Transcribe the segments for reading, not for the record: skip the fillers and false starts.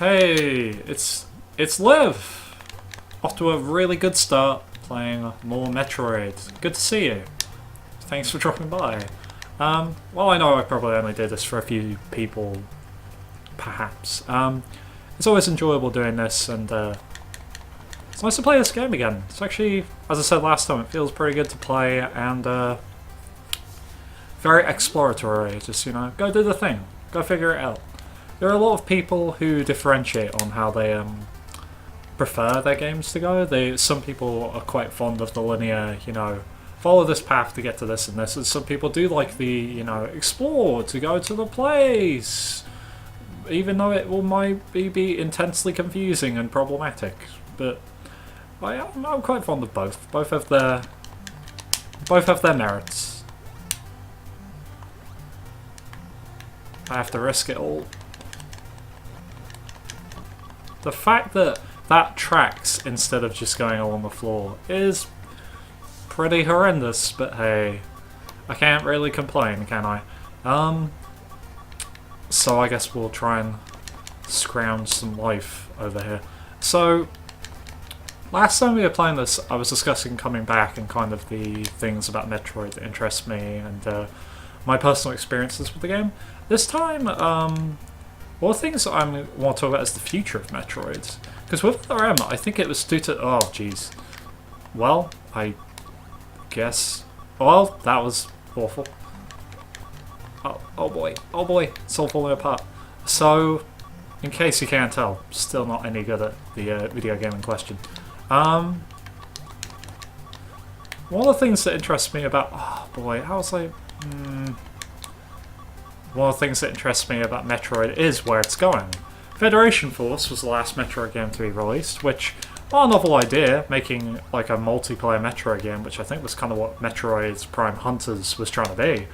Hey, it's Liv. Off to a really good start playing more Metroid. Good to see you. Thanks for dropping by. Well, I know I probably only did this for a few people, perhaps. It's always enjoyable doing this, and it's nice to play this game again. It's actually, as I said last time, it feels pretty good to play and very exploratory. Just, go do the thing. Go figure it out. There are a lot of people who differentiate on how they prefer their games to go. Some people are quite fond of the linear, follow this path to get to this and this, and some people do like the, explore to go to the place, even though it might be intensely confusing and problematic. But I'm quite fond of both. Both have their merits. I have to risk it all. The fact that that tracks instead of just going along the floor is pretty horrendous, but hey, I can't really complain, can I? So I guess we'll try and scrounge some life over here. So, last time we were playing this, I was discussing coming back and kind of the things about Metroid that interest me and my personal experiences with the game. This time, one of the things I want to talk about is the future of Metroid. Because with RM, I think it was due to... Oh, jeez. Well, I guess... Well, that was awful. Oh boy. Oh boy. It's all falling apart. So, in case you can't tell, still not any good at the video game in question. One of the things that interests me about... Oh boy, how was I... One of the things that interests me about Metroid is where it's going. Federation Force was the last Metroid game to be released, which, well, a novel idea, making like a multiplayer Metroid game, which I think was kind of what Metroid Prime Hunters was trying to be.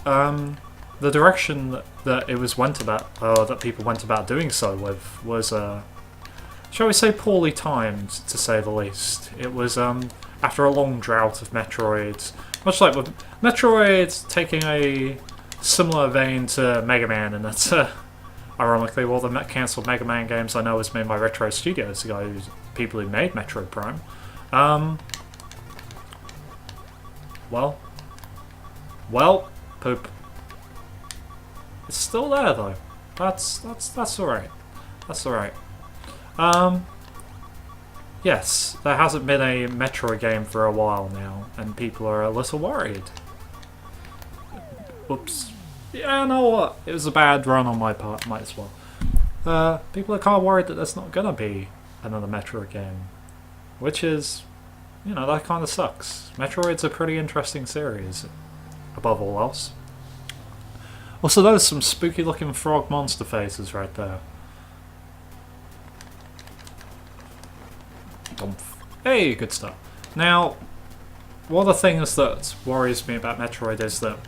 The direction that it was that people went about doing so with was, shall we say, poorly timed, to say the least. It was after a long drought of Metroids, much like with Metroid taking a similar vein to Mega Man, and that's ironically, well, the cancelled Mega Man games I know was made by Retro Studios, the people who made Metroid Prime. Well, poop. It's still there though. That's alright. That's alright. Yes, there hasn't been a Metroid game for a while now, and people are a little worried. Oops. Yeah, you know what? It was a bad run on my part, might as well. People are kind of worried that there's not gonna be another Metroid game. Which is, that kind of sucks. Metroid's a pretty interesting series, above all else. Also, those some spooky looking frog monster faces right there. Hey, good stuff. Now, one of the things that worries me about Metroid is that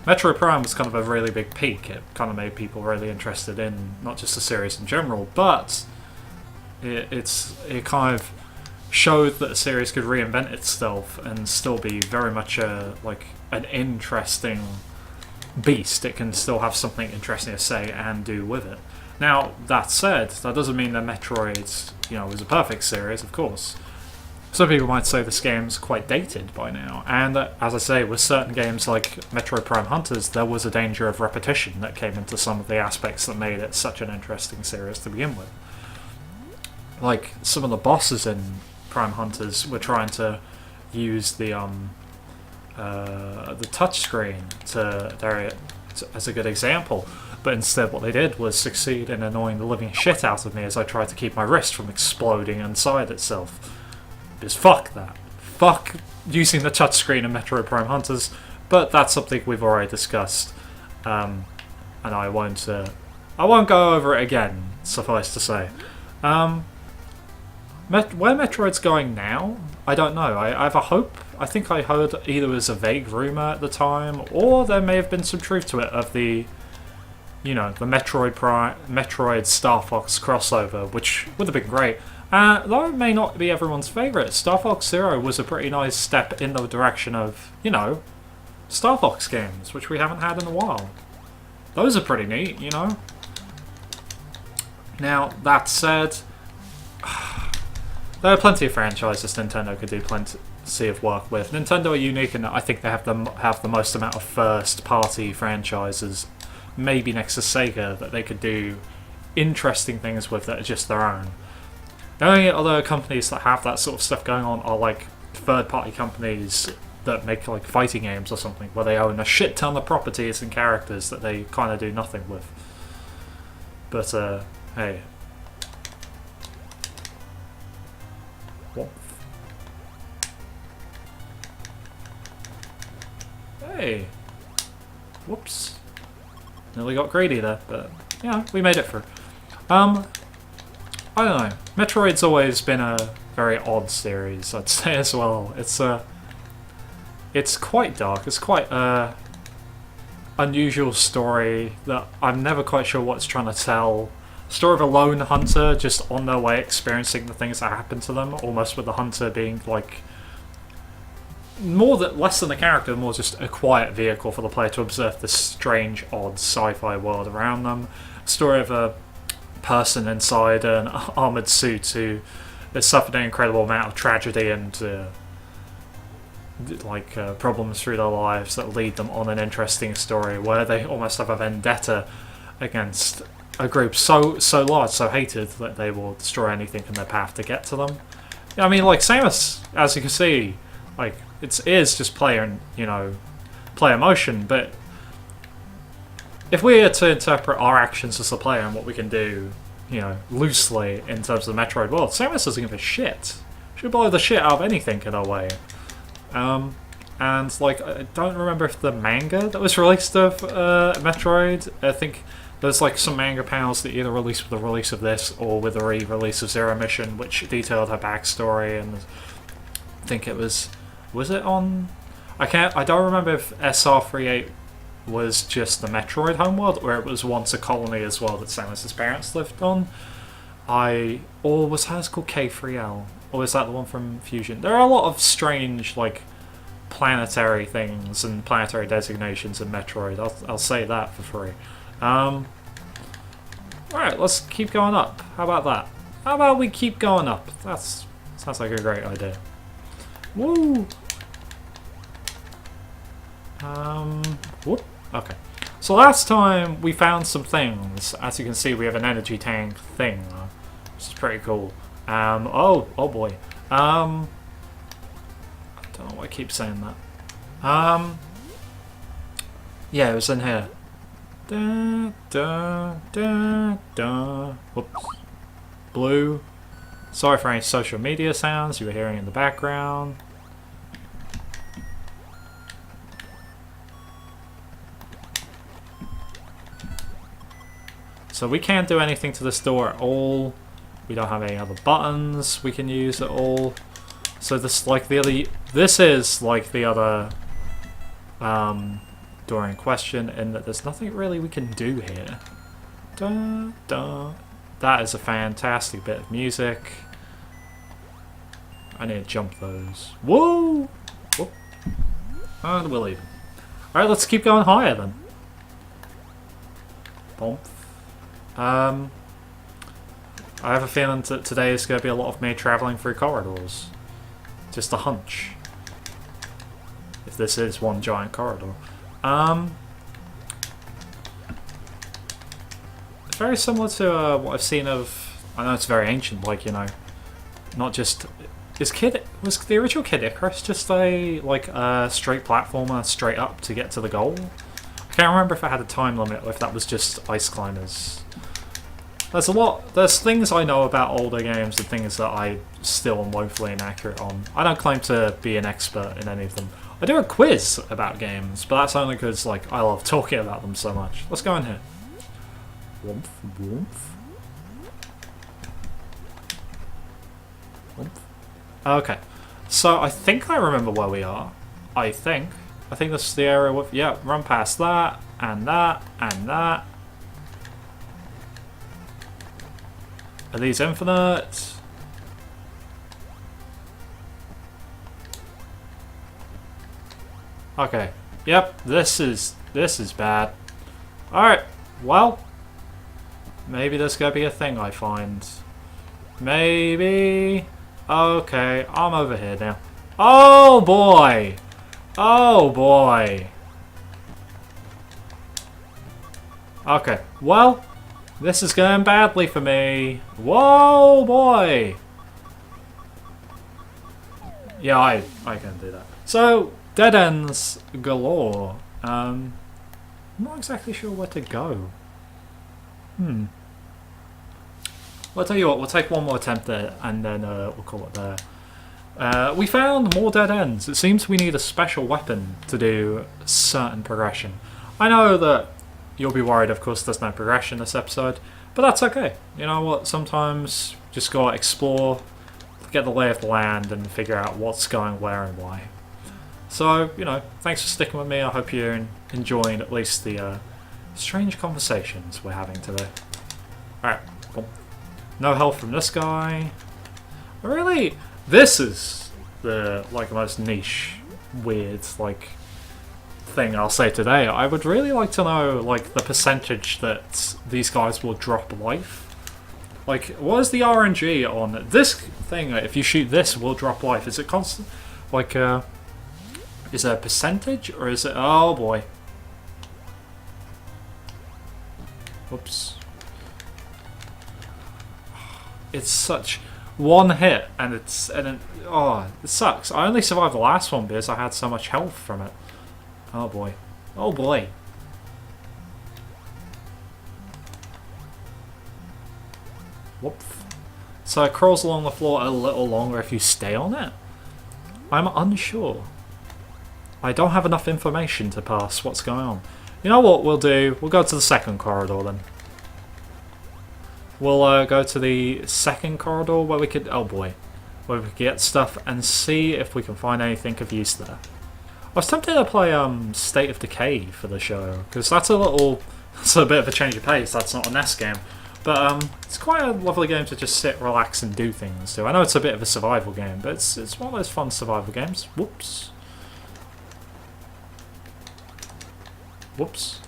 Metroid Prime was kind of a really big peak. It kind of made people really interested in not just the series in general, but it kind of showed that the series could reinvent itself and still be very much an interesting beast. It can still have something interesting to say and do with it. Now, that said, that doesn't mean that Metroid, is a perfect series, of course. Some people might say this game's quite dated by now, and as I say, with certain games like Metroid Prime Hunters, there was a danger of repetition that came into some of the aspects that made it such an interesting series to begin with. Like, some of the bosses in Prime Hunters were trying to use the touchscreen as a good example, but instead what they did was succeed in annoying the living shit out of me as I tried to keep my wrist from exploding inside itself. Because fuck that. Fuck using the touchscreen in Metroid Prime Hunters, but that's something we've already discussed, and I won't go over it again, suffice to say. Where Metroid's going now, I don't know. I have a hope. I think I heard either as a vague rumour at the time, or there may have been some truth to it of the Metroid Star Fox crossover, which would have been great. Though it may not be everyone's favourite, Star Fox Zero was a pretty nice step in the direction of, Star Fox games, which we haven't had in a while. Those are pretty neat, Now, that said, there are plenty of franchises Nintendo could do plenty of work with. Nintendo are unique in that I think they have the most amount of first-party franchises, maybe next to Sega, that they could do interesting things with that are just their own. The only other companies that have that sort of stuff going on are like third-party companies that make like fighting games or something, where they own a shit ton of properties and characters that they kind of do nothing with. But hey. What? Hey. Whoops. Nearly got greedy there, but yeah, we made it through. I don't know. Metroid's always been a very odd series, I'd say as well. It's quite dark. It's quite a unusual story that I'm never quite sure what it's trying to tell. Story of a lone hunter just on their way experiencing the things that happen to them, almost with the hunter being like less than a character, more just a quiet vehicle for the player to observe this strange, odd sci-fi world around them. Story of a person inside an armoured suit who has suffered an incredible amount of tragedy and problems through their lives that lead them on an interesting story where they almost have a vendetta against a group so large, so hated, that they will destroy anything in their path to get to them. I mean, like, same as you can see, like, it is just player motion, but if we are to interpret our actions as a player and what we can do, loosely in terms of the Metroid world, Samus doesn't give a shit. She'll blow the shit out of anything in her way. And like, I don't remember if the manga that was released of Metroid, I think there's like some manga panels that either released with the release of this or with the re-release of Zero Mission, which detailed her backstory, and I think it was it on? I don't remember if SR38 was just the Metroid homeworld or it was once a colony as well that Samus's parents lived on. Or was hers called K3L? Or is that the one from Fusion? There are a lot of strange, like, planetary things and planetary designations in Metroid. I'll say that for free. Alright, let's keep going up. How about that? How about we keep going up? That sounds like a great idea. Woo! Whoop. Okay. So last time we found some things. As you can see, we have an energy tank thing, which is pretty cool. Oh boy. I don't know why I keep saying that. Yeah, it was in here. Da, da, da, da. Whoops. Blue. Sorry for any social media sounds you were hearing in the background. So we can't do anything to this door at all. We don't have any other buttons we can use at all. So this is like the other door in question, in that there's nothing really we can do here. Da, da. That is a fantastic bit of music. I need to jump those. Whoa! Whoop. And we'll leave. Alright, let's keep going higher then. Bomb. I have a feeling that today is going to be a lot of me travelling through corridors. Just a hunch. If this is one giant corridor. Very similar to what I've seen of... I know it's very ancient, like, not just... Was the original Kid Icarus just a straight platformer straight up to get to the goal? I can't remember if it had a time limit or if that was just Ice Climbers. There's things I know about older games and things that I still am woefully inaccurate on. I don't claim to be an expert in any of them. I do a quiz about games, but that's only because, like, I love talking about them so much. Let's go in here. Woomph, woomph. Woomph. Okay. So, I think I remember where we are. I think this is the area with... Yeah, run past that, and that, and that. Are these infinite? Okay. Yep, this is bad. Alright, well, Maybe there's gonna be a thing I find. Maybe. Okay, I'm over here now. Oh boy! Oh boy! Okay, well, this is going badly for me. Whoa boy! Yeah, I can do that. So, dead ends galore. I'm not exactly sure where to go. Well, I'll tell you what, we'll take one more attempt there, and then we'll call it there. We found more dead ends. It seems we need a special weapon to do certain progression. I know that you'll be worried, of course, there's no progression this episode, but that's okay. You know what, sometimes just gotta explore, get the lay of the land, and figure out what's going where and why. So, you know, thanks for sticking with me. I hope you're enjoying at least the strange conversations we're having today. Alright, cool. No help from this guy. Really, this is the most niche, weird thing I'll say today. I would really like to know the percentage that these guys will drop life. What is the RNG on this thing? If you shoot this, will drop life. Is it constant? Is it a percentage or is it? Oh boy. Whoops. It's such one hit, and it sucks. I only survived the last one because I had so much health from it. Oh boy. Oh boy. Whoop. So it crawls along the floor a little longer if you stay on it? I'm unsure. I don't have enough information to pass what's going on. You know what we'll do? We'll go to the second corridor then. We'll go to the second corridor where we could... Oh boy. Where we could get stuff and see if we can find anything of use there. I was tempted to play State of Decay for the show, because that's a bit of a change of pace. That's not a NES game. But it's quite a lovely game to just sit, relax, and do things to. I know it's a bit of a survival game, but it's one of those fun survival games. Whoops. Whoops.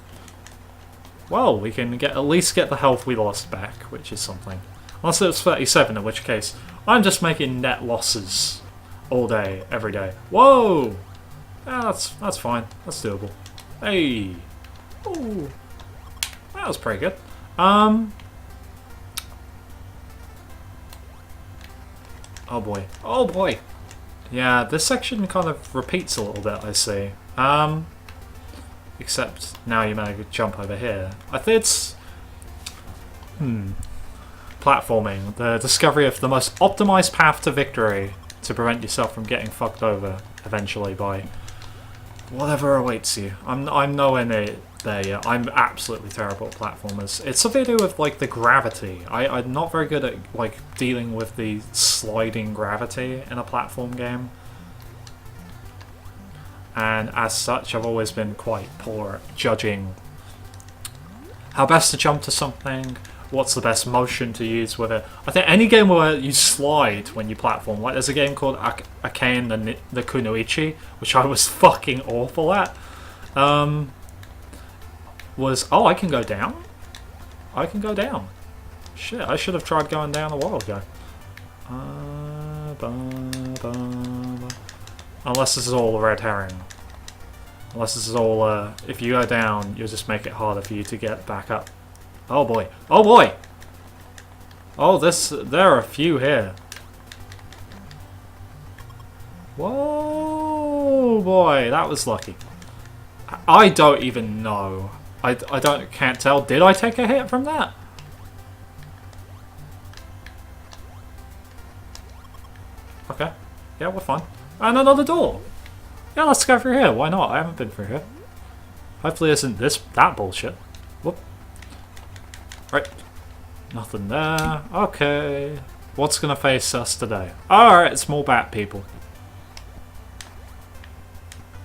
Well, we can at least get the health we lost back, which is something. Unless it was 37, in which case, I'm just making net losses all day, every day. Whoa! Yeah, that's fine. That's doable. Hey! Ooh! That was pretty good. Oh boy. Oh boy! Yeah, this section kind of repeats a little bit, I see. Except now you may jump over here. I think it's... Platforming. The discovery of the most optimized path to victory to prevent yourself from getting fucked over eventually by whatever awaits you. I'm nowhere near there yet. I'm absolutely terrible at platformers. It's something to do with the gravity. I'm not very good at dealing with the sliding gravity in a platform game. And as such, I've always been quite poor at judging how best to jump to something, what's the best motion to use with it. I think any game where you slide when you platform, there's a game called Akain the Kunoichi, which I was fucking awful at, oh, I can go down? I can go down. Shit, I should have tried going down a while ago. Unless this is all a red herring. Unless this is all, if you go down, you'll just make it harder for you to get back up. Oh boy. Oh boy! Oh, there are a few here. Whoa, boy, that was lucky. I don't even know. Can't tell. Did I take a hit from that? Okay. Yeah, we're fine. And another door. Yeah, let's go through here. Why not? I haven't been through here. Hopefully isn't that bullshit. Whoop. Right. Nothing there. Okay. What's gonna face us today? Alright, it's more bat people.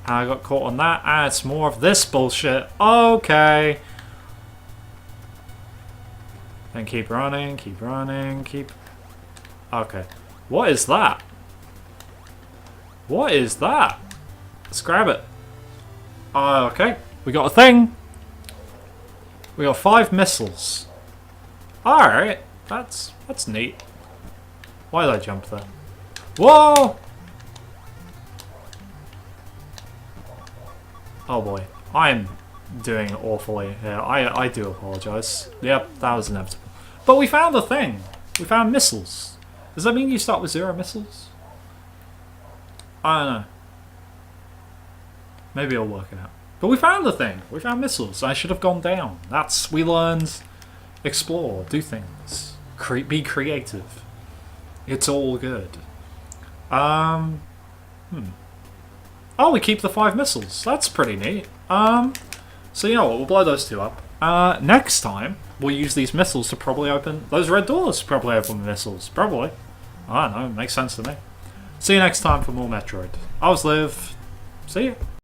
I got caught on that. And it's more of this bullshit. Okay. And keep running, keep running, keep... Okay. What is that? What is that? Let's grab it. Okay, we got a thing. We got 5 missiles. Alright, that's neat. Why did I jump there? Whoa! Oh boy, I'm doing awfully here. I do apologise. Yep, that was inevitable. But we found the thing! We found missiles. Does that mean you start with 0 missiles? I don't know. Maybe I'll work it out. But we found the thing! We found missiles. I should have gone down. We learned... Explore, do things. Be creative. It's all good. Oh, we keep the 5 missiles. That's pretty neat. So you know what, we'll blow those 2 up. Next time, we'll use these missiles to probably open... Those red doors probably open the missiles. Probably. I don't know, it makes sense to me. See you next time for more Metroid. I was Liv. See you.